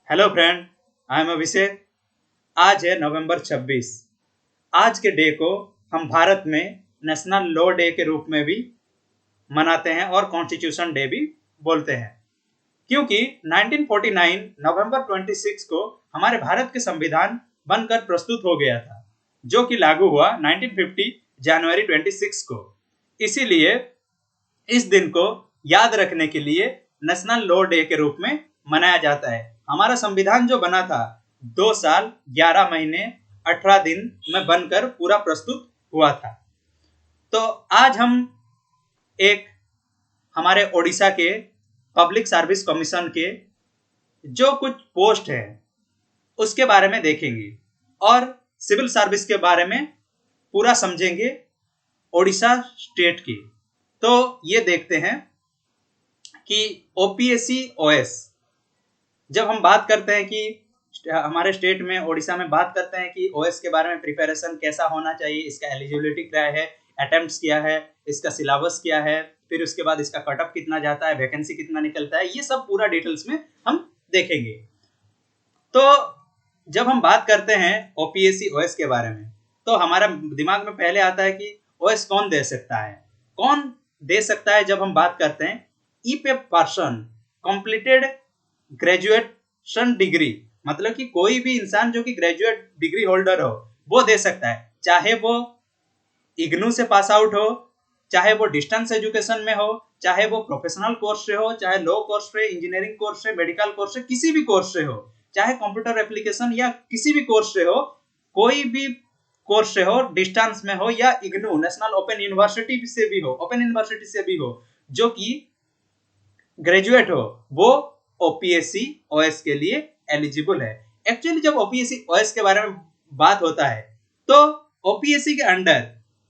Hello friend, I am अभिषेक। आज है नवंबर 26। आज के डे को हम भारत में नेशनल लॉ डे के रूप में भी मनाते हैं और कॉन्स्टिट्यूशन डे भी बोलते हैं, क्योंकि 1949 नवंबर 26 को हमारे भारत के संविधान बनकर प्रस्तुत हो गया था, जो कि लागू हुआ 1950 जनवरी 26 को। इसीलिए इस दिन को याद रखने के लिए नेशनल लॉ डे के रूप में मनाया जाता है। हमारा संविधान जो बना था 2 साल 11 महीने 18 दिन में बनकर पूरा प्रस्तुत हुआ था। तो आज हम एक हमारे ओडिशा के पब्लिक सर्विस कमीशन के जो कुछ पोस्ट है उसके बारे में देखेंगे और सिविल सर्विस के बारे में पूरा समझेंगे ओडिशा स्टेट की। तो ये देखते हैं कि ओपीएससी ओएस, जब हम बात करते हैं कि हमारे स्टेट में ओडिशा में बात करते हैं कि ओएस के बारे में प्रिपरेशन कैसा होना चाहिए, इसका एलिजिबिलिटी क्या है, अटेम्प्ट्स क्या है, इसका सिलेबस क्या है, फिर उसके बाद इसका कट ऑफ कितना जाता है, वैकेंसी कितना निकलता है, ये सब पूरा डिटेल्स में हम देखेंगे। तो जब हम बात करते हैं ओपीएससी ओएस के बारे में तो हमारा दिमाग में पहले आता है कि ओएस कौन दे सकता है, कौन दे सकता है। जब हम बात करते हैं if a person completed graduation degree, मतलब कि कोई भी इंसान जो कि ग्रेजुएट डिग्री होल्डर हो वो दे सकता है, चाहे वो इग्नू से पास आउट हो, चाहे वो डिस्टेंस एजुकेशन में हो, चाहे वो प्रोफेशनल कोर्स से हो, चाहे लॉ कोर्स से, इंजीनियरिंग कोर्स से, मेडिकल कोर्स से, किसी भी कोर्स से हो, चाहे कंप्यूटर एप्लीकेशन या किसी भी कोर्स से हो, कोई भी कोर्स से हो, डिस्टेंस में हो या इग्नू नेशनल ओपन यूनिवर्सिटी से भी हो, ओपन यूनिवर्सिटी से भी हो, जो कि ग्रेजुएट हो, वो ओपीएससी ओएस के लिए एलिजिबल है। एक्चुअली जब ओपीएससी ओएस के बारे में बात होता है तो ओपीएससी के अंडर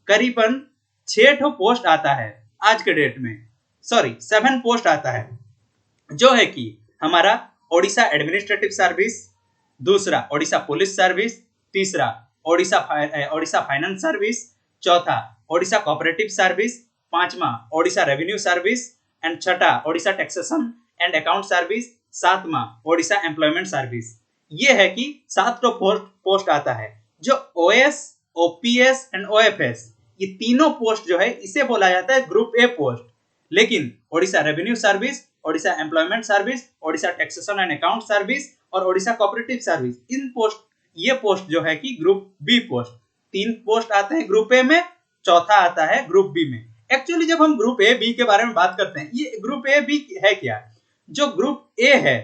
करीबन 6 पोस्ट आता है आज के डेट में, 7 पोस्ट आता है, जो है कि हमारा ओडिशा एडमिनिस्ट्रेटिव सर्विस, दूसरा ओडिशा पुलिस सर्विस, तीसरा ओडिशा फाइनेंस सर्विस, चौथा ओडिशा कोऑपरेटिव सर्विस, पांचवा ओडिशा रेवेन्यू सर्विस एंड छठा Odisha taxation and account service, सातवां ओडिशा एम्प्लॉयमेंट सर्विस। ये है कि 7 पोस्ट आता है। जो ओएस, ओपीएस एंड ओएफएस, ये तीनों पोस्ट जो है इसे बोला जाता है ग्रुप ए पोस्ट। लेकिन Odisha revenue service, Odisha employment service, Odisha taxation and account service और ओडिशा कोऑपरेटिव सर्विस, ये पोस्ट जो है कि ग्रुप बी पोस्ट। 3 पोस्ट आते हैं ग्रुप ए में, चौथा आता है ग्रुप बी में। एक्चुअली जब हम ग्रुप ए बी के बारे में बात करते हैं, ये ग्रुप ए बी है क्या? जो ग्रुप ए है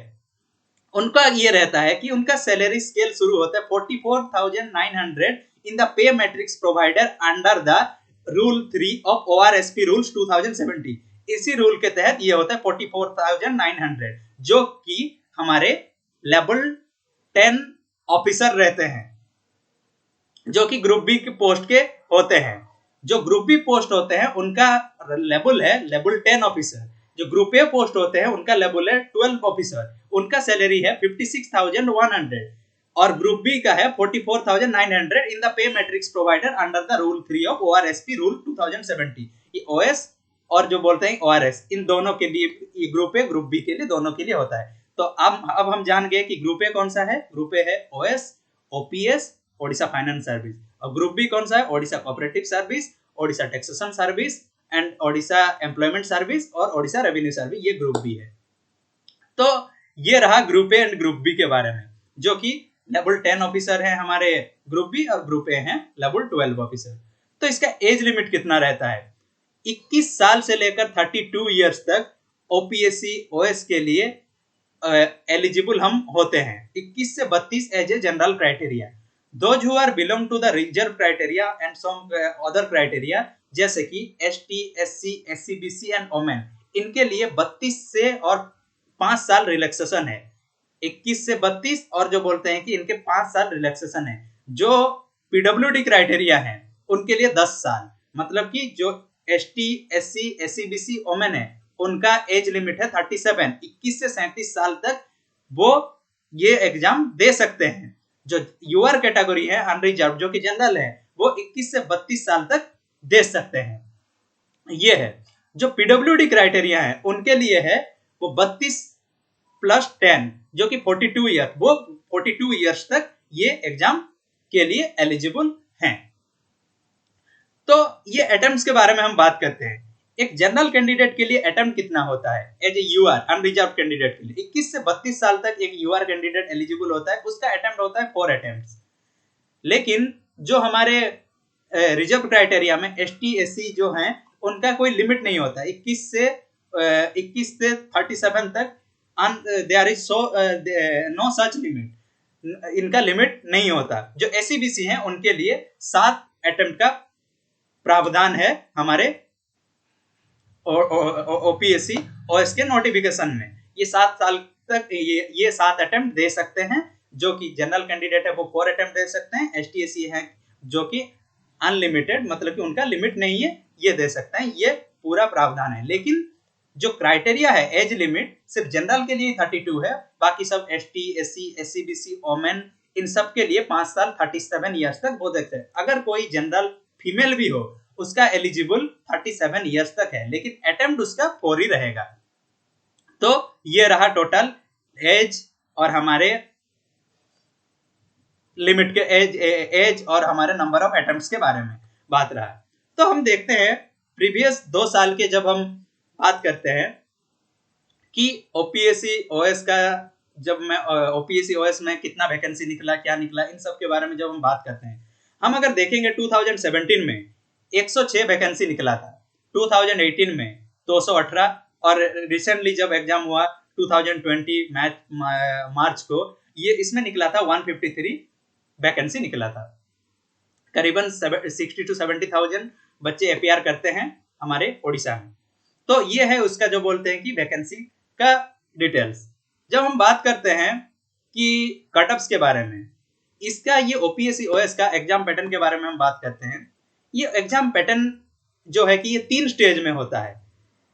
उनका ये रहता है कि उनका सैलरी स्केल शुरू होता है 44,900 in the pay matrix provider under the rule 3 of ORSP rules 2070। इसी रूल के तहत ये होता है 44,900, जो कि हमारे लेवल 10 ऑफिसर रहते हैं, जो कि ग्रुप बी के पोस्ट के होते हैं। जो ग्रुप बी पोस्ट होते हैं उनका लेवल है लेवल 10 ऑफिसर। जो ग्रुप ए पोस्ट होते हैं उनका लेवल है 12 ऑफिसर, उनका सैलरी है 56,100 और ग्रुप बी का है 44,900 in the pay matrix provider under the rule 3 of ORSP rule 2070। ये ओएस और जो बोलते हैं ओआरएस, इन दोनों के लिए, ये ग्रुप ए ग्रुप बी के लिए, दोनों के लिए होता है। तो अब हम जान गए कि ग्रुप ए कौन सा है। ग्रुप ए है OS, OPS, Odisha finance service, और ग्रुप बी कौन सा है? Odisha cooperative service, Odisha taxation service and Odisha employment service और ओडिशा रेवेन्यू सर्विस, ये ग्रुप बी है। तो ये रहा group A and group B के बारे में, जो कि लेवल 10 ऑफिसर है हमारे ग्रुप बी और ग्रुप ए है लेवल 12 ऑफिसर। तो इसका एज लिमिट कितना रहता है? 21 साल से लेकर 32 ईयर्स तक ओपीएससी ओएस के लिए एलिजिबल हम होते हैं। 21 से 32 as a general criteria. Those who are belong to the reserve criteria and some other criteria जैसे कि ST, SC, SCBC and women, इनके लिए 32 से और 5 साल रिलैक्सेशन है। 21 से 32 और जो बोलते हैं कि इनके 5 साल रिलैक्सेशन है। जो पीडब्ल्यूडी क्राइटेरिया है उनके लिए 10 साल, मतलब कि जो ST, SC, SCBC, ओमेन है उनका एज लिमिट है 37। 21 से 37 साल तक वो ये एग्जाम दे सकते हैं। जो यूआर कैटेगरी है अनरिजर्व, जो कि जनरल है, वो 21 से 32 साल तक दे सकते हैं। ये है। जो पीडब्ल्यूडी क्राइटेरिया है उनके लिए है वो 32 +10 जो कि 42 ईयर, वो 42 ईयर्स तक ये एग्जाम के लिए एलिजिबल हैं। तो ये अटेम्प्ट्स के बारे में हम बात करते हैं। एक जनरल कैंडिडेट के लिए अटेम्प्ट कितना होता है as a UR unreserved candidate के लिए? 21 से 32 साल तक एक यूआर कैंडिडेट एलिजिबल होता है, उसका अटेम्प्ट होता है 4 अटेम्प्ट्स। लेकिन जो हमारे रिजर्व क्राइटेरिया में एसटी एससी जो हैं उनका कोई लिमिट नहीं होता। 21 से 37 तक there is no such limit, इनका लिमिट नहीं होता। जो एससी बीसी हैं उनके लिए 7 अटेम्प्ट का प्रावधान है हमारे ओपीएससी ओएस के नोटिफिकेशन में। ये 7 साल तक ये 7 अटेम्प्ट दे सकते हैं। जो कि जनरल कैंडिडेट है वो 4 अटेम्प्ट दे सकते हैं। एसटी एससी हैं जो कि अनलिमिटेड, मतलब कि उनका लिमिट नहीं है, ये दे सकते हैं। ये पूरा प्रावधान है। लेकिन जो क्राइटेरिया है एज लिमिट सिर्फ जनरल के लिए 32 है, बाकी सब ST SC SC BC women इन सब के लिए 5 साल 37 ईयर्स तक वो देखते हैं। अगर कोई जनरल फीमेल भी हो उसका एलिजिबल 37 ईयर्स तक है, लेकिन अटेम्प्ट उसका 4 ही रहेगा। तो ये रहा टोटल एज और हमारे लिमिट के एज और हमारे नंबर ऑफ अटेम्प्ट्स के बारे में बात रहा। तो हम देखते हैं प्रीवियस 2 साल के जब हम बात करते हैं कि ओपीएससी ओएस का, जब मैं ओपीएससी ओएस में कितना वैकेंसी निकला, क्या निकला, इन सब के बारे में जब हम बात करते हैं, हम अगर देखेंगे 2017 में 106 वैकेंसी निकला था, 2018 में 218 और रिसेंटली जब एग्जाम हुआ 2020 मार्च को, ये इसमें निकला था 153 वैकेंसी निकला था। करीबन 60 to 70,000 बच्चे एपीआर करते हैं हमारे ओडिशा में। तो ये है उसका जो बोलते हैं कि वैकेंसी का डिटेल्स। जब हम बात करते हैं कि कटअप्स के बारे में, इसका ये ओपीएससी ओएस का एग्जाम पैटर्न के बारे में हम बात करते हैं। ये एग्जाम पैटर्न जो है कि ये 3 स्टेज में होता है।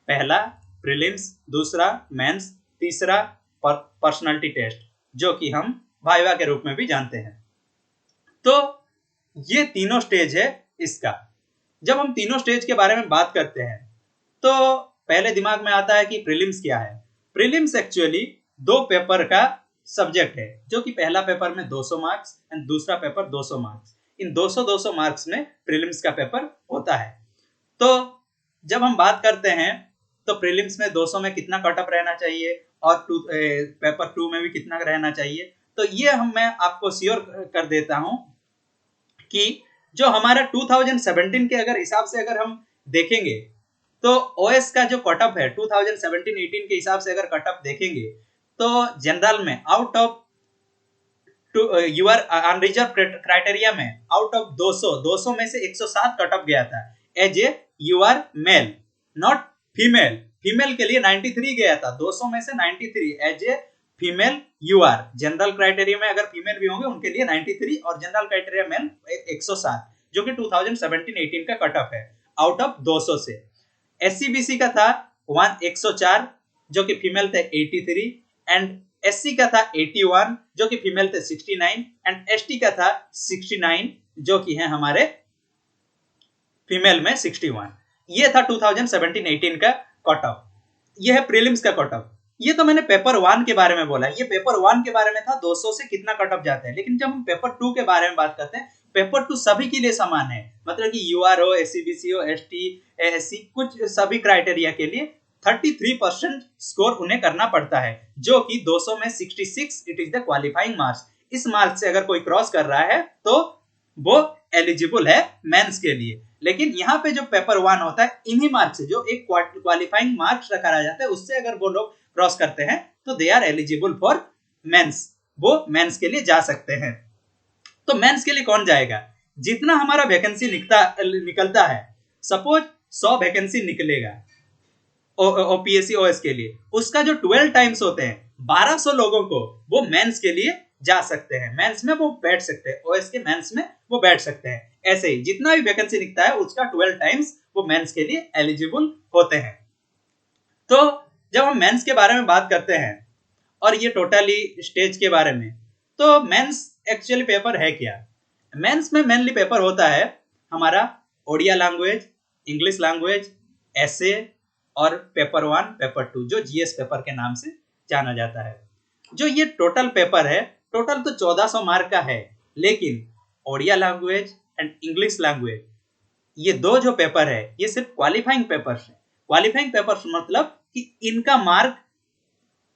पहला प्रीलिम्स, दूसरा मेंस, तीसरा पर्सनालिटी टेस्ट, जो कि हम वाइवा के रूप में भी जानते हैं। तो ये तीनों स्टेज है इसका। जब हम तीनों स्टेज के बारे में बात करते हैं तो पहले दिमाग में आता है कि प्रीलिम्स क्या है। प्रीलिम्स एक्चुअली 2 पेपर का सब्जेक्ट है, जो कि पहला पेपर में 200 मार्क्स एंड दूसरा पेपर 200 मार्क्स। इन 200 मार्क्स में प्रीलिम्स का पेपर होता है। तो जब हम बात करते हैं तो प्रीलिम्स में 200 में कितना कट ऑफ रहना चाहिए और पेपर 2 में भी कितना रहना चाहिए, तो ये मैं आपको श्योर कर देता हूं कि जो हमारा 2017 के अगर हिसाब से अगर हम देखेंगे तो ओएस का जो कट ऑफ है 2017-18 के हिसाब से अगर कट ऑफ देखेंगे तो जनरल में out of UR unreserved criteria में आउट ऑफ 200 में से 107 कट ऑफ गया था as a UR male, not female. Female के लिए 93 गया था, 200 में से 93 as a female UR. General criteria में अगर फीमेल भी होंगे उनके लिए 93 और जनरल क्राइटेरिया मेल 107, जो कि 2017-18 का कट ऑफ है आउट ऑफ 200 से। एससीबीसी का था 104 जो कि फीमेल थे 83 एंड एससी का था 81 जो कि फीमेल थे 69 एंड एसटी का था 69 जो कि है हमारे फीमेल में 61। ये था 2017-18 का कट ऑफ। ये है प्रीलिम्स का कट ऑफ। ये तो मैंने पेपर 1 के बारे में बोला। ये पेपर 1 के बारे में था 200 से कितना कट ऑफ जाता है। लेकिन जब हम पेपर 2 के बारे में बात करते हैं, पेपर 2 सभी के लिए समान है, मतलब कि यूआर हो, एससीबीसी हो, एसटी, एससी, कुछ सभी क्राइटेरिया के लिए 33% स्कोर उन्हें करना पड़ता है, जो कि 200 में 66 it is the qualifying marks. इस मार्क्स से अगर कोई क्रॉस कर रहा है तो वो एलिजिबल है मेंस के लिए। लेकिन यहाँ पे जो पेपर 1 होता है, इन्हीं मार्क्स से जो एक क्वालिफाइंग मार्क्स रखा जाता है, उससे अगर वो लोग क्रॉस करते हैं तो they are eligible for mains, वो मेंस के लिए जा सकते हैं। तो मेंस के लिए कौन जाएगा? जितना हमारा वैकेंसी निकलता है, सपोज 100 वैकेंसी निकलेगा ओपीएससी ओएस के लिए, उसका जो 12 टाइम्स होते हैं 1200 लोगों को वो मेंस के लिए जा सकते हैं, मेंस में वो बैठ सकते हैं, ओएस के मेंस में वो बैठ सकते हैं। ऐसे ही जितना भी वैकेंसी निकलता है उसका 12 टाइम्स वो मेंस के लिए एलिजिबल होते हैं। तो जब हम मेंस के बारे में बात करते हैं और ये टोटली स्टेज के बारे में, तो मेंस एक्चुअली पेपर है क्या? मेंस में मेनली पेपर होता है हमारा ओडिया लैंग्वेज, इंग्लिश लैंग्वेज, एसे और पेपर 1, पेपर 2 जो जीएस पेपर के नाम से जाना जाता है। जो ये टोटल पेपर है, टोटल तो 1400 मार्क का है, लेकिन Odia language and English language ये दो जो पेपर है ये सिर्फ क्वालिफाइंग पेपर्स है। क्वालिफाइंग पेपर्स मतलब कि इनका मार्क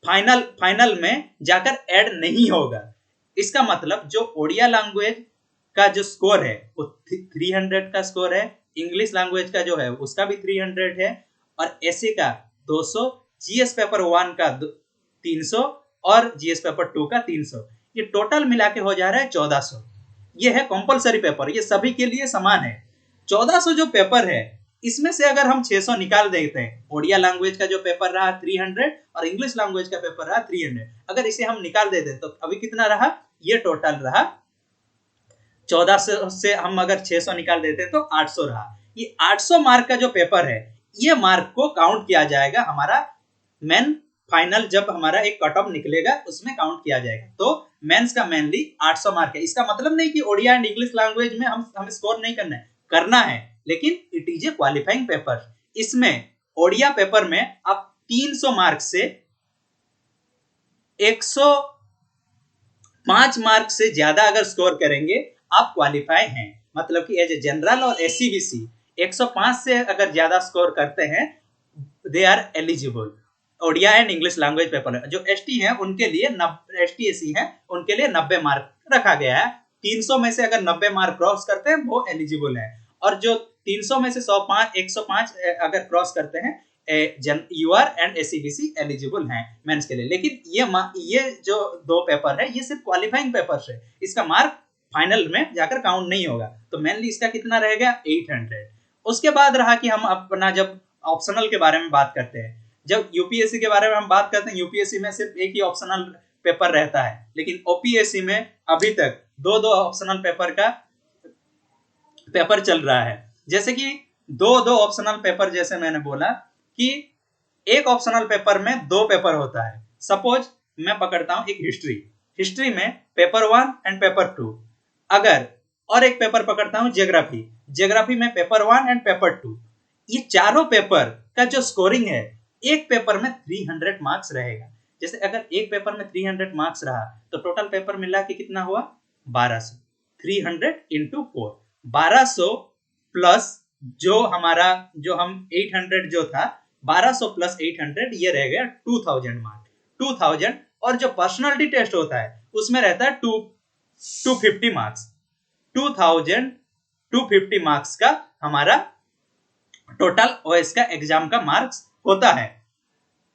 फाइनल में जाकर ऐड नहीं होगा। इसका मतलब जो ओडिया लैंग्वेज का जो स्कोर है वो 300 का स्कोर है, इंग्लिश लैंग्वेज का जो है उसका भी 300 है, और ऐसे का 200, जीएस पेपर 1 का 300 और जीएस पेपर 2 का 300, ये टोटल मिला के हो जा रहा है 1400। ये है कंपलसरी पेपर, ये सभी के लिए समान है। 1400 जो पेपर है इसमें से अगर हम 600 निकाल देते हैं, ओडिया लैंग्वेज का जो पेपर रहा 300 और इंग्लिश लैंग्वेज का पेपर रहा 300, अगर इसे हम निकाल देते हैं तो अभी कितना रहा, ये टोटल रहा 1400 से हम अगर 600 निकाल देते हैं तो 800 रहा। ये 800 मार्क का जो पेपर है ये मार्क को काउंट किया जाएगा हमारा मेन फाइनल, जब हमारा एक कट ऑफ निकलेगा उसमें काउंट किया जाएगा। तो मेंस का मेनली 800 मार्क है। इसका मतलब नहीं कि ओडिया एंड इंग्लिश लैंग्वेज में हमें स्कोर नहीं करना है, लेकिन it is a qualifying paper. इसमें ओडिया पेपर में आप 300 मार्क से 105 मार्क से ज्यादा अगर स्कोर करेंगे आप क्वालिफाई हैं, मतलब कि एज ए जनरल और एससीबीसी 105 से अगर ज्यादा स्कोर करते हैं they are eligible Odia and English language paper. जो एसटी है उनके लिए एसटी एसी है उनके लिए 90 मार्क रखा गया है। 300 में से अगर 90 मार्क क्रॉस करते हैं वो एलिजिबल है, और जो 300 में से 105 अगर क्रॉस करते हैं यूआर एंड एससीबीसी एलिजिबल हैं मेंस के लिए। लेकिन ये जो दो पेपर है ये सिर्फ क्वालिफाइंग पेपर है, इसका मार्क फाइनल में जाकर काउंट नहीं होगा। तो मेनली इसका कितना रहेगा 800। उसके बाद रहा कि हम अपना जब ऑप्शनल के बारे में बात करते हैं, जब यूपीएससी के बारे में हम बात करते हैं, यूपीएससी में सिर्फ एक ही ऑप्शनल पेपर रहता है, लेकिन ओपीएससी में अभी तक दो ऑप्शनल पेपर का पेपर चल रहा है। जैसे कि दो ऑप्शनल पेपर, जैसे मैंने बोला कि एक ऑप्शनल पेपर में दो पेपर होता है। सपोज मैं पकड़ता हूं एक हिस्ट्री में पेपर 1 एंड पेपर 2, अगर और एक पेपर पकड़ता हूं ज्योग्राफी में पेपर 1 एंड पेपर 2, ये चारों पेपर का जो स्कोरिंग है एक पेपर में 300 मार्क्स रहेगा। जैसे अगर एक पेपर में 300 मार्क्स रहा तो टोटल पेपर मिला के कितना हुआ 1200। 300 इंटू 4, 1200 प्लस जो हम 800 जो था 1200 प्लस 800 ये रह गया 2000 मार्क्स। 2000 और जो पर्सनालिटी टेस्ट होता है उसमें रहता है 250 मार्क्स। 2250 मार्क्स का हमारा टोटल ओएस का एग्जाम का मार्क्स होता है।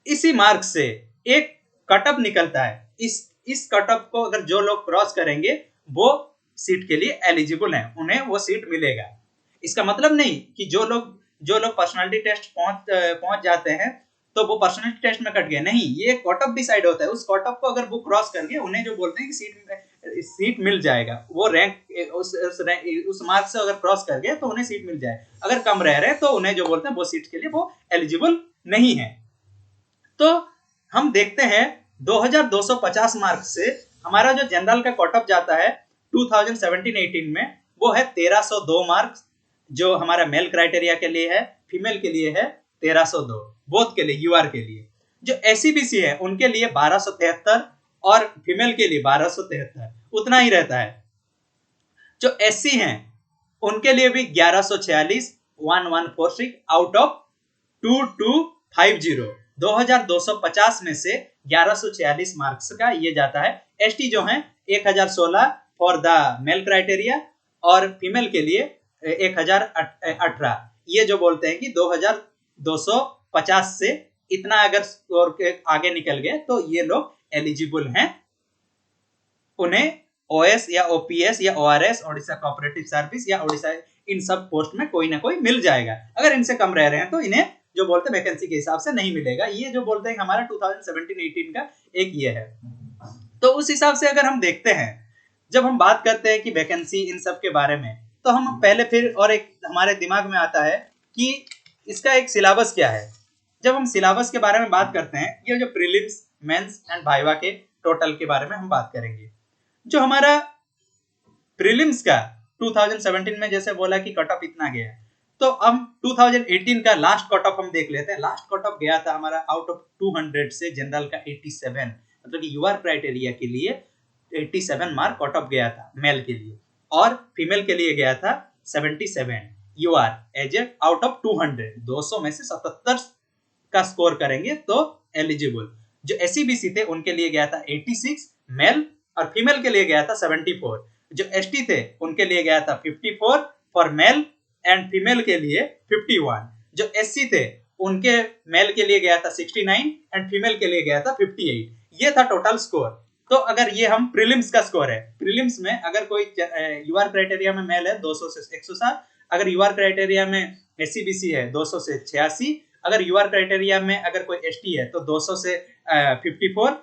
इसी मार्क से एक कटअप निकलता है। इस कटअप को अगर जो लोग क्रॉस करेंगे वो सीट के लिए एलिजिबल हैं, उन्हें वो सीट मिलेगा। इसका मतलब नहीं कि जो लोग पर्सनालिटी टेस्ट पहुंच जाते हैं तो वो पर्सनालिटी टेस्ट में कट गए, नहीं, ये कटअप डिसाइड होता है। उस कटअप को अगर वो क्रॉस कर गए उन्हें जो बोलते हैं कि सीट मिल जाएगा। वो रैंक उस मार्क से अगर क्रॉस कर गए तो उन्हें सीट मिल जाए। अगर कम रह रहे तो उन्हें जो बोलते हैं वो सीट के लिए वो एलिजिबल नहीं है। तो हम देखते हैं 2250 मार्क से हमारा जो जनरल का कटअप जाता है 2017-18 में वो है 1302 मार्क्स, जो हमारा मेल क्राइटेरिया के लिए है, फीमेल के लिए है 1302, बोथ के लिए, यूआर के लिए। जो एससीबीसी है उनके लिए 1273 और फीमेल के लिए 1273, उतना ही रहता है। जो एससी हैं उनके लिए भी 1146, 1146 आउट ऑफ 2250। 2250 में से 1146 मार्क्स का ये जाता है। एसटी जो है 1016 फॉर द मेल क्राइटेरिया और फीमेल के लिए 1018। ये जो बोलते हैं कि 2250 से इतना अगर स्कोर के आगे निकल गए तो ये लोग एलिजिबल हैं, उन्हें ओएस या ओपीएस या ओआरएस ओडिशा कोऑपरेटिव सर्विस या ओडिशा इन सब पोस्ट में कोई ना कोई मिल जाएगा। अगर इनसे कम रह रहे हैं तो इन्हें जो बोलते हैं वैकेंसी के हिसाब से नहीं मिलेगा। ये जो बोलते हैं हमारा 2017-18 का एक ये है। तो उस हिसाब से अगर हम देखते हैं, जब हम बात करते हैं कि वैकेंसी इन सब के बारे में, तो हम पहले फिर और एक हमारे दिमाग में आता है कि इसका एक सिलेबस क्या है। जब हम सिलेबस के बारे में बात करते हैं, ये जो प्रीलिम्स, मेंस एंड वाइवा के टोटल के बारे में हम बात करेंगे। जो हमारा प्रीलिम्स का 2017 में जैसे बोला कि कट ऑफ इतना गया, तो हम 2018 का लास्ट कट ऑफ हम देख लेते हैं। लास्ट कट ऑफ गया था हमारा आउट ऑफ 200 से जनरल का 87, मतलब कि यूआर क्राइटेरिया के लिए 87 मार्क कट ऑफ गया था मेल के लिए, और फीमेल के लिए गया था 77 UR as a out of 200। 200 में से 77 का स्कोर करेंगे तो एलिजिबल। जो एससीबीसी थे उनके लिए गया था 86 मेल, और फीमेल के लिए गया था 74। जो एसटी थे उनके लिए गया था 54 फॉर मेल एंड फीमेल के लिए 51। जो एससी थे उनके मेल के लिए गया था 69 एंड फीमेल के लिए गया था 58। ये था टोटल स्कोर। तो अगर ये हम प्रीलिम्स का स्कोर है, प्रीलिम्स में अगर कोई यूआर क्राइटेरिया में मेल है 200 से 107, अगर यूआर क्राइटेरिया में एससीबीसी है 200 से 86, अगर यूआर क्राइटेरिया में अगर कोई एसटी है तो 200 से 54,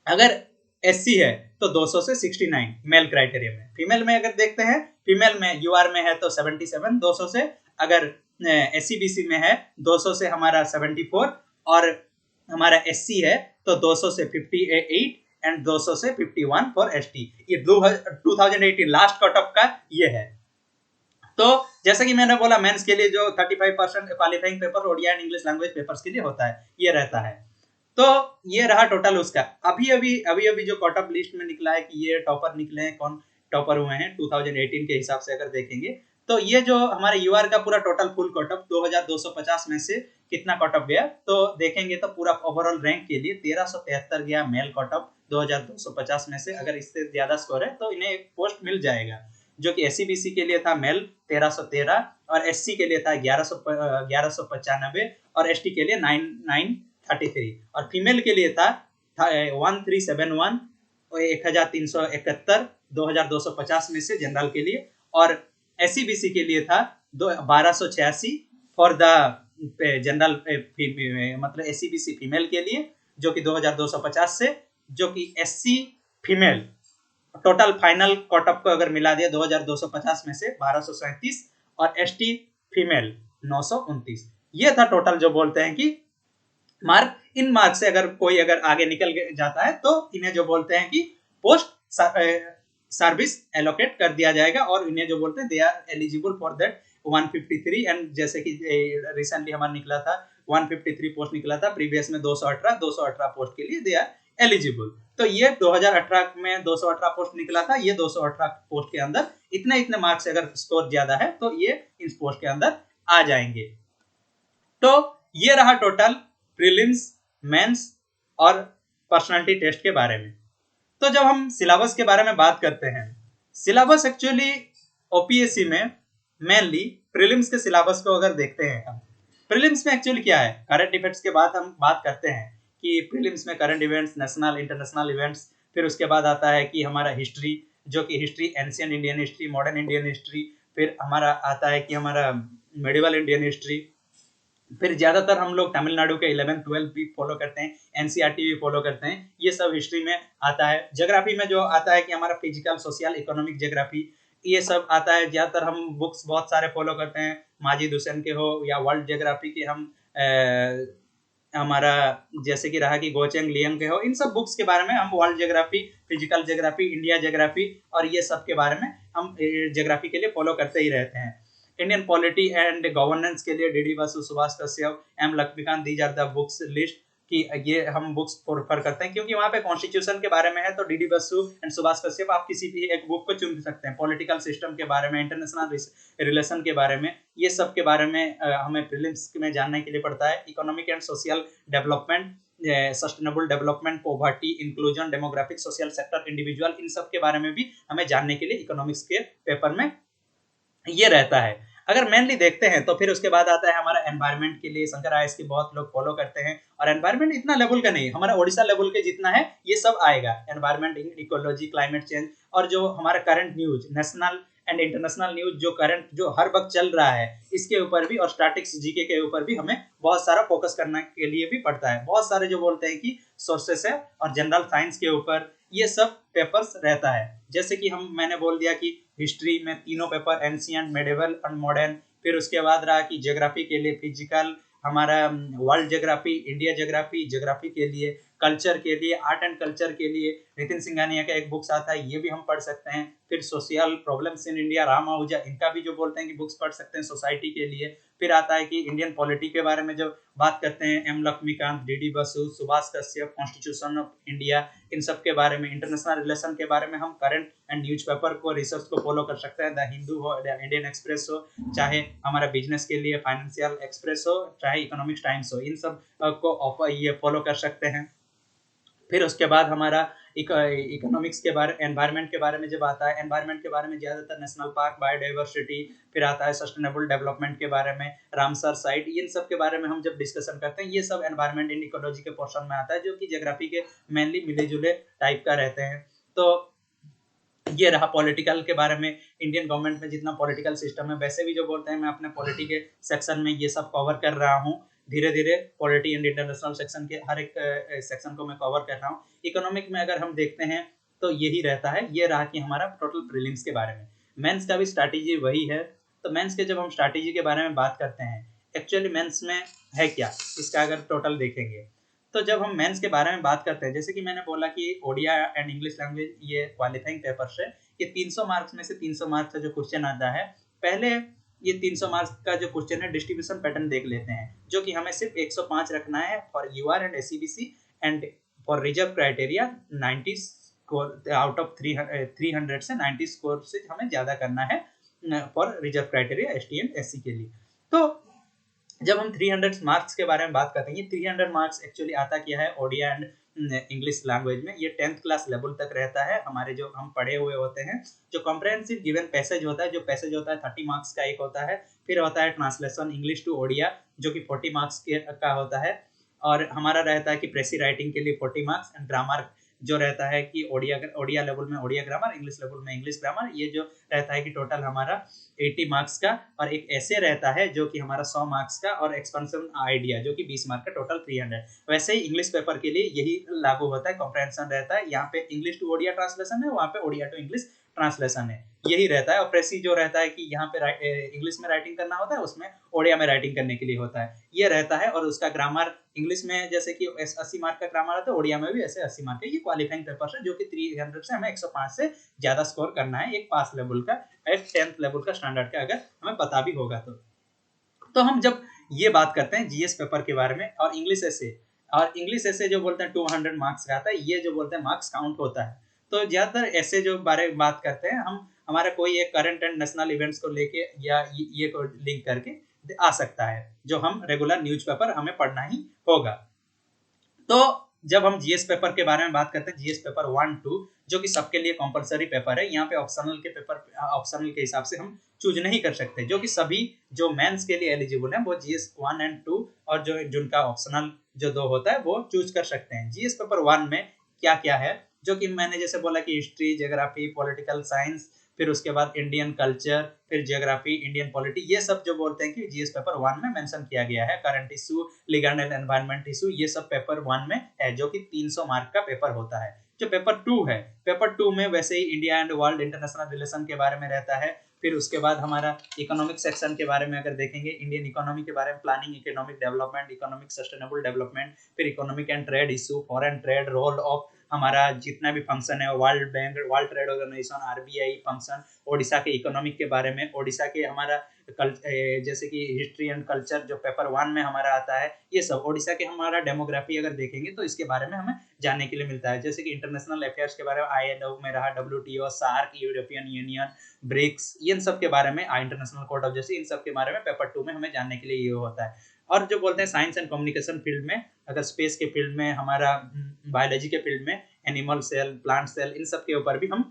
अगर एससी है तो 200 से 69 मेल क्राइटेरिया में। फीमेल में अगर देखते हैं, फीमेल में यूआर में है तो 77 200 से, अगर एससीबीसी में है 200 से हमारा 74, और हमारा एससी है तो 200 से 58 एंड 200 से 51 फॉर एसटी। ये 2018 लास्ट कट ऑफ का ये है। तो जैसे कि मैंने बोला मेंस के लिए जो 35% qualifying paper Odia and English language papers के लिए होता है ये रहता है। तो ये रहा टोटल उसका। अभी अभी जो कट ऑफ लिस्ट में निकला है कि ये टॉपर निकले हैं, कौन टॉपर हुए हैं 2018 के हिसाब से अगर देखेंगे तो ये जो हमारे यूआर का पूरा टोटल फुल कट ऑफ 2250 में से कितना कट ऑफ गया तो देखेंगे तो पूरा ओवरऑल रैंक के लिए 1373 गया मेल कट ऑफ 2250 में से। अगर इससे ज्यादा स्कोर है तो इन्हें एक पोस्ट मिल जाएगा, जो कि एससीबीसी के लिए था मेल 1313 और एससी के लिए था 1195 और एसटी के लिए 9933 और फीमेल के लिए था 1371 और 1371 2250 में से जनरल के लिए, और एससीबीसी के लिए था 1286 फॉर द जनरल मतलब एससीबीसी फीमेल के लिए जो कि 2250 से, जो कि SC female total final cut off को अगर मिला दिया 2250 में से 1237 और एसटी फीमेल 929। ये था टोटल जो बोलते हैं कि मार्क। इन मार्क से अगर कोई अगर आगे निकल जाता है तो इन्हें जो बोलते हैं कि पोस्ट सर्विस एलोकेट कर दिया जाएगा और इन्हें जो बोलते हैं they are eligible for that 153। And जैसे कि रिसेंटली हमारा निकला था 153 पोस्ट निकला था, प्रीवियस में 218 पोस्ट के लिए दे आर एलिजिबल। तो ये 2018 में 218 पोस्ट निकला था, ये 218 पोस्ट के अंदर इतने मार्क्स अगर स्कोर ज्यादा है तो ये इस पोस्ट के अंदर आ जाएंगे। तो ये रहा टोटल प्रीलिम्स, मेंस और पर्सनालिटी टेस्ट के बारे में। तो जब हम सिलेबस के बारे में बात करते हैं, सिलेबस एक्चुअली ओपीएससी में मेनली प्रीलिम्स के सिलेबस को अगर देखते हैं हम, प्रीलिम्स में एक्चुअली क्या है, करंट इफेक्ट्स के बाद हम बात करते हैं कि प्रीलिम्स में current events, national international events, फिर उसके बाद आता है कि हमारा हिस्ट्री, जो कि history ancient Indian history, modern Indian history, फिर हमारा आता है कि हमारा मेडिवल इंडियन हिस्ट्री, फिर ज्यादातर हम लोग तमिलनाडु के 11th 12th भी फॉलो करते हैं, एनसीईआरटी भी फॉलो करते हैं, ये सब हिस्ट्री में आता है। ज्योग्राफी में जो आता है कि हमारा फिजिकल, सोशल, इकोनॉमिक ज्योग्राफी, ये सब आता है। ज्यादातर हम बुक्स बहुत सारे फॉलो करते हैं, माजिद हुसैन के हो या वर्ल्ड ज्योग्राफी के हम हमारा जैसे कि रहा कि गोचेंग लियंग के हो, इन सब बुक्स के बारे में हम world geography, physical geography, India geography और ये सब के बारे में हम ज्योग्राफी के लिए फॉलो करते ही रहते हैं। इंडियन पॉलिटी एंड गवर्नेंस के लिए DD Basu, Subhash Kashyap, M Laxmikanth, these are the books list कि ये हम बुक्स प्रेफर करते हैं क्योंकि वहाँ पे कॉन्स्टिट्यूशन के बारे में है। तो डीडी बसु एंड सुभाष कश्यप आप किसी भी एक बुक को चुन सकते हैं, पॉलिटिकल सिस्टम के बारे में, इंटरनेशनल रिलेशन के बारे में, ये सब के बारे में हमें प्रीलिम्स में जानने के लिए पड़ता है। Economic and social development, sustainable development, poverty, inclusion, demographic, social sector, individual, इन सब के बारे में भी हमें जानने के लिए इकोनॉमिक्स के पेपर में ये रहता है। अगर मेनली देखते हैं तो फिर उसके बाद आता है हमारा एनवायरनमेंट के लिए शंकर आईएएस की बहुत लोग फॉलो करते हैं, और एनवायरनमेंट इतना लेवल का नहीं, हमारा ओडिशा लेवल के जितना है ये सब आएगा, एनवायरनमेंट, इकोलॉजी, क्लाइमेट चेंज, और जो हमारा current news, national and international news जो करंट जो हर वक्त चल रहा है इसके ऊपर भी, और स्टैटिक्स, जीके के ऊपर भी हमें बहुत सारा फोकस करने के लिए भी पड़ता है। बहुत सारे जो बोलते हैं कि सोर्सेस है, और जनरल साइंस के ऊपर ये सब पेपर्स रहता है। जैसे कि मैंने बोल दिया कि हिस्ट्री में तीनों पेपर, एंशिएंट, मेडिवल और मॉडर्न, फिर उसके बाद रहा कि ज्योग्राफी के लिए फिजिकल, हमारा world geography, India geography, geography के लिए कल्चर के लिए, आर्ट एंड कल्चर के लिए नितिन सिंघानिया का एक बुक्स आता है, ये भी हम पढ़ सकते हैं। फिर social problems in India, Ram Ahuja, इनका भी जो बोलते हैं कि बुक्स पढ़ सकते हैं सोसाइटी के लिए। फिर आता है कि इंडियन पॉलिटी के बारे में जो बात करते हैं, M Laxmikant, D D Basu, Subhash Kashyap, constitution of India, इन सब के बारे में, इंटरनेशनल रिलेशन के बारे में हम करंट एंड न्यूज़पेपर को, रिसर्च को फॉलो कर सकते हैं। द हिंदू हो, द इंडियन एक्सप्रेस हो, चाहे हमारा बिजनेस के लिए फाइनेंशियल एक्सप्रेस हो, चाहे इकोनॉमिक्स टाइम्स हो, इन सब को ये फॉलो कर सकते हैं। फिर उसके बाद हमारा इकोनॉमिक्स के बारे, एनवायरनमेंट के बारे में जब आता है, एनवायरनमेंट के बारे में ज़्यादातर नेशनल पार्क, बायोडाइवर्सिटी, फिर आता है सस्टेनेबल डेवलपमेंट के बारे में, रामसर साइट, इन सब के बारे में हम जब डिस्कशन करते हैं, ये सब एनवायरनमेंट इन इकोलॉजी के पोर्शन में आता है, जो कि ज्योग्राफी के मेनली मिले जुले टाइप का रहते हैं। तो ये रहा पॉलिटिकल के बारे में, इंडियन गवर्नमेंट में जितना पॉलिटिकल सिस्टम है, वैसे भी जो बोलते हैं मैं अपने पॉलिटी के सेक्शन में ये सब कवर कर रहा हूँ। धीरे धीरे पॉलिटी एंड इंटरनेशनल सेक्शन के हर एक सेक्शन को मैं कवर कर रहा हूँ। इकोनॉमिक में अगर हम देखते हैं तो यही रहता है। ये रहा कि हमारा टोटल प्रीलिम्स के बारे में। मेंस का भी स्ट्रैटेजी वही है। तो मेंस के जब हम स्ट्रैटेजी के बारे में बात करते हैं, एक्चुअली मेंस में है क्या, इसका अगर टोटल देखेंगे तो जब हम मेंस के बारे में बात करते हैं, जैसे कि मैंने बोला कि ओडिया एंड इंग्लिश लैंग्वेज ये क्वालिफाइंग पेपर से ये 300 मार्क्स में से 300 मार्क्स का जो क्वेश्चन आता है, पहले ये 300 मार्क्स का जो क्वेश्चन है डिस्ट्रीब्यूशन पैटर्न देख लेते हैं, जो कि हमें सिर्फ 105 रखना है for UR and SEBC and for reserve criteria 90 score out of 300 से 90 स्कोर से हमें ज्यादा करना है for reserve criteria STM SC के लिए। तो जब हम 300 मार्क्स के बारे में बात करते हैं, ये 300 मार्क्स एक्चुअली आता क्या है ओडिया एंड इंग्लिश लैंग्वेज में, ये 10th क्लास लेवल तक रहता है। हमारे जो हम पढ़े हुए होते हैं, जो कॉम्प्रहेंसिव गिवन पैसेज होता है, जो पैसेज होता है 30 मार्क्स का एक होता है। फिर होता है ट्रांसलेशन इंग्लिश टू ओडिया, जो कि 40 मार्क्स का होता है। और हमारा रहता है कि प्रेसी राइटिंग के लिए 40 मार्क्स एंड ग्रामर जो रहता है कि ओडिया लेवल में ओडिया ग्रामर, इंग्लिश लेवल में इंग्लिश ग्रामर, ये जो रहता है कि टोटल हमारा 80 मार्क्स का। और एक ऐसे रहता है जो कि हमारा 100 मार्क्स का, और एक्सपेंशन आइडिया जो कि 20 मार्क्स का, टोटल 300। वैसे ही इंग्लिश पेपर के लिए यही लागू होता है, कॉम्प्रहेंशन रहता है। यहाँ पे इंग्लिश टू ओडिया ट्रांसलेशन है, वहाँ पे ओडिया टू इंग्लिश ट्रांसलेशन है, यही रहता है। और प्रेसी जो रहता है कि यहाँ पे इंग्लिश में राइटिंग करना होता है, उसमें ओडिया में राइटिंग करने के लिए होता है, ये रहता है। और उसका ग्रामर इंग्लिश में जैसे कि 80 मार्क का ग्रामर आता है, ओडिया में भी ऐसे 80 मार्क का। ये क्वालिफाइंग पेपर है, जो कि 300 से हमें 105 से ज्यादा स्कोर करना है, एक पास लेवल का, एक 10th लेवल का स्टैंडर्ड का, अगर हमें पता भी होगा तो हम जब ये बात करते हैं जीएस पेपर के बारे में और इंग्लिश ऐसे जो बोलते हैं 200 मार्क्स का आता है, ये जो बोलते हैं मार्क्स काउंट होता है। तो ज्यादातर ऐसे जो बारे में बात करते हैं हम, हमारा कोई एक करंट एंड नेशनल इवेंट्स को लेके या ये को लिंक करके आ सकता है, जो हम रेगुलर न्यूज़पेपर हमें पढ़ना ही होगा। तो जब हम जीएस पेपर के बारे में बात करते हैं, जीएस पेपर 1-2 जो कि सबके लिए कंपलसरी पेपर है, यहाँ पे ऑप्शनल के हिसाब से हम चूज नहीं कर सकते, जो कि सभी जो मेंस के लिए एलिजिबल है वो जीएस 1 एंड 2 और जो जिनका ऑप्शनल जो 2 होता है वो चूज कर सकते हैं। जीएस पेपर 1 में क्या क्या है, जो कि मैंने जैसे बोला कि हिस्ट्री, ज्योग्राफी, पॉलिटिकल साइंस, फिर उसके बाद इंडियन कल्चर, फिर ज्योग्राफी, इंडियन पॉलिटी, ये सब जो बोलते हैं कि जीएस पेपर 1 में मेंशन किया गया है। Current issue, legal and environment issue, ये सब पेपर 1 में है, जो कि 300 मार्क का पेपर होता है। जो पेपर 2 है, पेपर 2 में वैसे ही India and world international relation के बारे में रहता है। फिर उसके बाद हमारा इकोनॉमिक सेक्शन के बारे में अगर देखेंगे, इंडियन इकोनॉमी के बारे में, planning, economic development, economic sustainable development, फिर economic and trade issue, foreign trade, role of हमारा जितना भी फंक्शन है, World Bank, World Trade Organization, RBI function, Odisha के इकोनॉमिक के बारे में, ओडिशा के हमारा जैसे कि हिस्ट्री एंड कल्चर जो पेपर 1 में हमारा आता है, ये सब ओडिशा के हमारा डेमोग्राफी अगर देखेंगे तो इसके बारे में हमें जानने के लिए मिलता है। जैसे कि इंटरनेशनल अफेयर्स के बारे में, आईएलओ में रहा, WTO, SAARC, European Union, BRICS, इन सब के बारे में, इंटरनेशनल कोर्ट ऑफ जस्टिस, इन सब के बारे में पेपर 2 में हमें जानने के लिए ये होता है। और जो बोलते हैं साइंस एंड कम्युनिकेशन फील्ड में, अगर स्पेस के फील्ड में, हमारा बायोलॉजी के फील्ड में, एनिमल सेल, प्लांट सेल, इन सब के ऊपर भी हम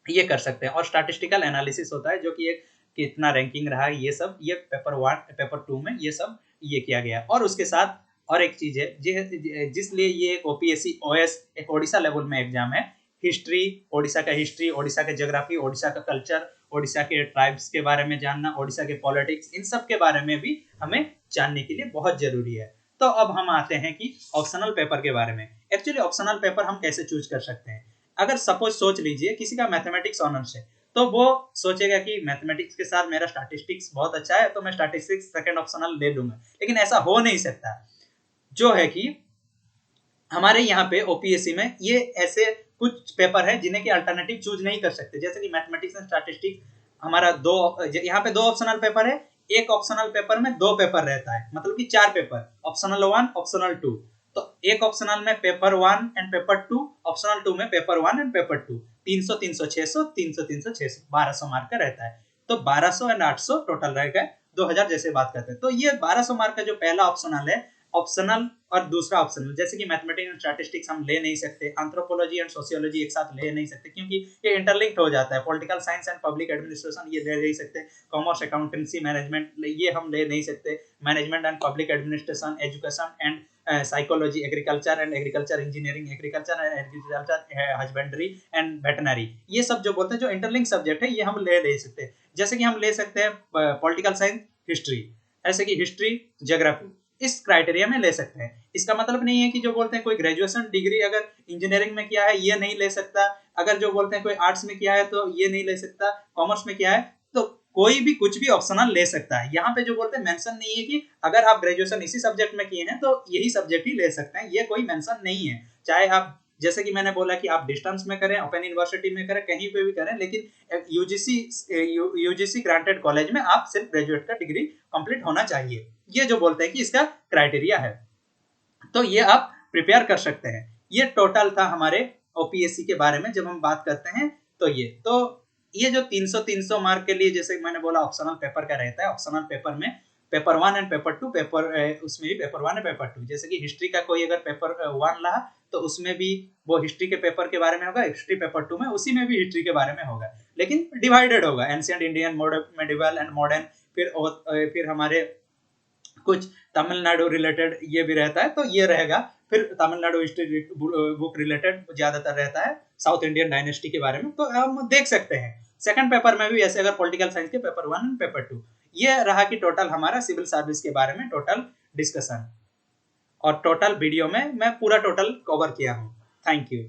ये कर सकते हैं। और स्टैटिस्टिकल एनालिसिस होता है, जो कि एक कितना रैंकिंग रहा है, ये सब ये पेपर 1 पेपर 2 में ये सब ये किया गया। और उसके साथ और एक चीज है जिसलिए ये एक ओपीएससी ओएस एक ओडिशा लेवल में एग्जाम है। हिस्ट्री, ओडिशा का हिस्ट्री, ओडिशा के ज्योग्राफी, ओडिशा का कल्चर, ओडिशा के ट्राइब्स के बारे में जानना, ओडिशा के पॉलिटिक्स, इन सब के बारे में भी हमें जानने के लिए बहुत जरूरी है। तो अब हम आते हैं कि ऑप्शनल पेपर के बारे में। एक्चुअली ऑप्शनल पेपर हम कैसे चूज कर सकते हैं। अगर सपोज सोच लीजिए किसी का मैथमेटिक्स ऑनर्स है, तो वो सोचेगा कि मैथमेटिक्स के साथ मेरा स्टैटिस्टिक्स बहुत अच्छा है, तो मैं स्टैटिस्टिक्स सेकंड ऑप्शनल ले लूंगा। लेकिन ऐसा हो नहीं सकता। जो है कि हमारे यहाँ पे ओपीएससी में ये ऐसे कुछ पेपर है जिन्हें कि अल्टरनेटिव चूज नहीं कर सकते, जैसे कि मैथमेटिक्स एंड स्टैटिस्टिक्स हमारा यहाँ पे 2 ऑप्शनल पेपर है। एक ऑप्शनल पेपर में 2 पेपर रहता है, मतलब कि 4 पेपर, ऑप्शनल 1 ऑप्शनल 2। तो एक ऑप्शनल में पेपर 1 एंड पेपर 2, ऑप्शनल 2 में पेपर 1 एंड पेपर 2। 300 300 600 300 300 600 1200 मार्क का रहता है। तो 1200 एंड 800 टोटल रहेगा 2000 जैसे बात करते हैं। तो ये 1200 मार्क का जो पहला ऑप्शनल है, ऑप्शनल और दूसरा ऑप्शनल, जैसे कि मैथमेटिक्स एंड स्टैटिस्टिक्स हम ले नहीं सकते, एंथ्रोपोलॉजी एंड सोशियोलॉजी एक साथ ले नहीं सकते क्योंकि ये इंटरलिंक्ड हो जाता है। Political science and public administration ये ले नहीं सकते। कॉमर्स अकाउंटेंसी मैनेजमेंट ये हम ले नहीं सकते। Management and public administration, education and psychology, agriculture and agriculture engineering, agriculture and agriculture husbandry and veterinary, ये सब जो बोलते हैं जो इंटरलिंक सब्जेक्ट है ये हम ले सकते। जैसे कि हम ले सकते हैं पॉलिटिकल साइंस हिस्ट्री, ऐसे कि हिस्ट्री ज्योग्राफी, इस क्राइटेरिया में ले सकते हैं। इसका मतलब नहीं है कि जो बोलते हैं कोई ग्रेजुएशन डिग्री अगर इंजीनियरिंग में किया है ये नहीं ले सकता, अगर जो बोलते हैं कोई आर्ट्स में किया है तो ये नहीं ले सकता, कॉमर्स में किया है तो कोई भी कुछ भी ऑप्शनल ले सकता है। यहाँ पे जो बोलते हैं मेंशन नहीं है कि अगर आप ग्रेजुएशन इसी सब्जेक्ट में किए हैं तो यही सब्जेक्ट ही ले सकते हैं, ये कोई मेंशन नहीं है। चाहे आप, जैसे कि मैंने बोला कि आप डिस्टेंस में करें, ओपन यूनिवर्सिटी में करें, कहीं पे भी करें, लेकिन यूजीसी ग्रांटेड कॉलेज में आप सिर्फ ग्रेजुएट का डिग्री कंप्लीट होना चाहिए। ये जो बोलते हैं कि इसका क्राइटेरिया है, तो ये आप प्रिपेयर कर सकते हैं। ये टोटल था हमारे ओपीएससी के बारे में जब हम बात करते हैं। तो ये जो 300 मार्क के लिए, जैसे मैंने बोला ऑप्शनल पेपर का रहता है, ऑप्शनल पेपर में पेपर 1 एंड पेपर 2, पेपर उसमें भी पेपर 1 एंड पेपर 2, जैसे कि हिस्ट्री का कोई अगर पेपर 1 रहा तो उसमें भी वो हिस्ट्री के पेपर के बारे में होगा, हिस्ट्री पेपर 2 में उसी में भी हिस्ट्री के बारे में होगा, लेकिन डिवाइडेड होगा, ancient Indian, medieval and modern. फिर हमारे कुछ तमिलनाडु रिलेटेड ये भी रहता है, तो ये रहेगा। फिर तमिलनाडु हिस्ट्री बुक रिलेटेड ज्यादातर रहता है, साउथ इंडियन डायनेस्टी के बारे में, तो हम देख सकते हैं। सेकंड पेपर में भी ऐसे अगर पॉलिटिकल साइंस के पेपर 1 एंड पेपर 2, ये रहा कि टोटल हमारा सिविल सर्विस के बारे में टोटल डिस्कशन, और टोटल वीडियो में मैं पूरा टोटल कवर किया हूँ। Thank you.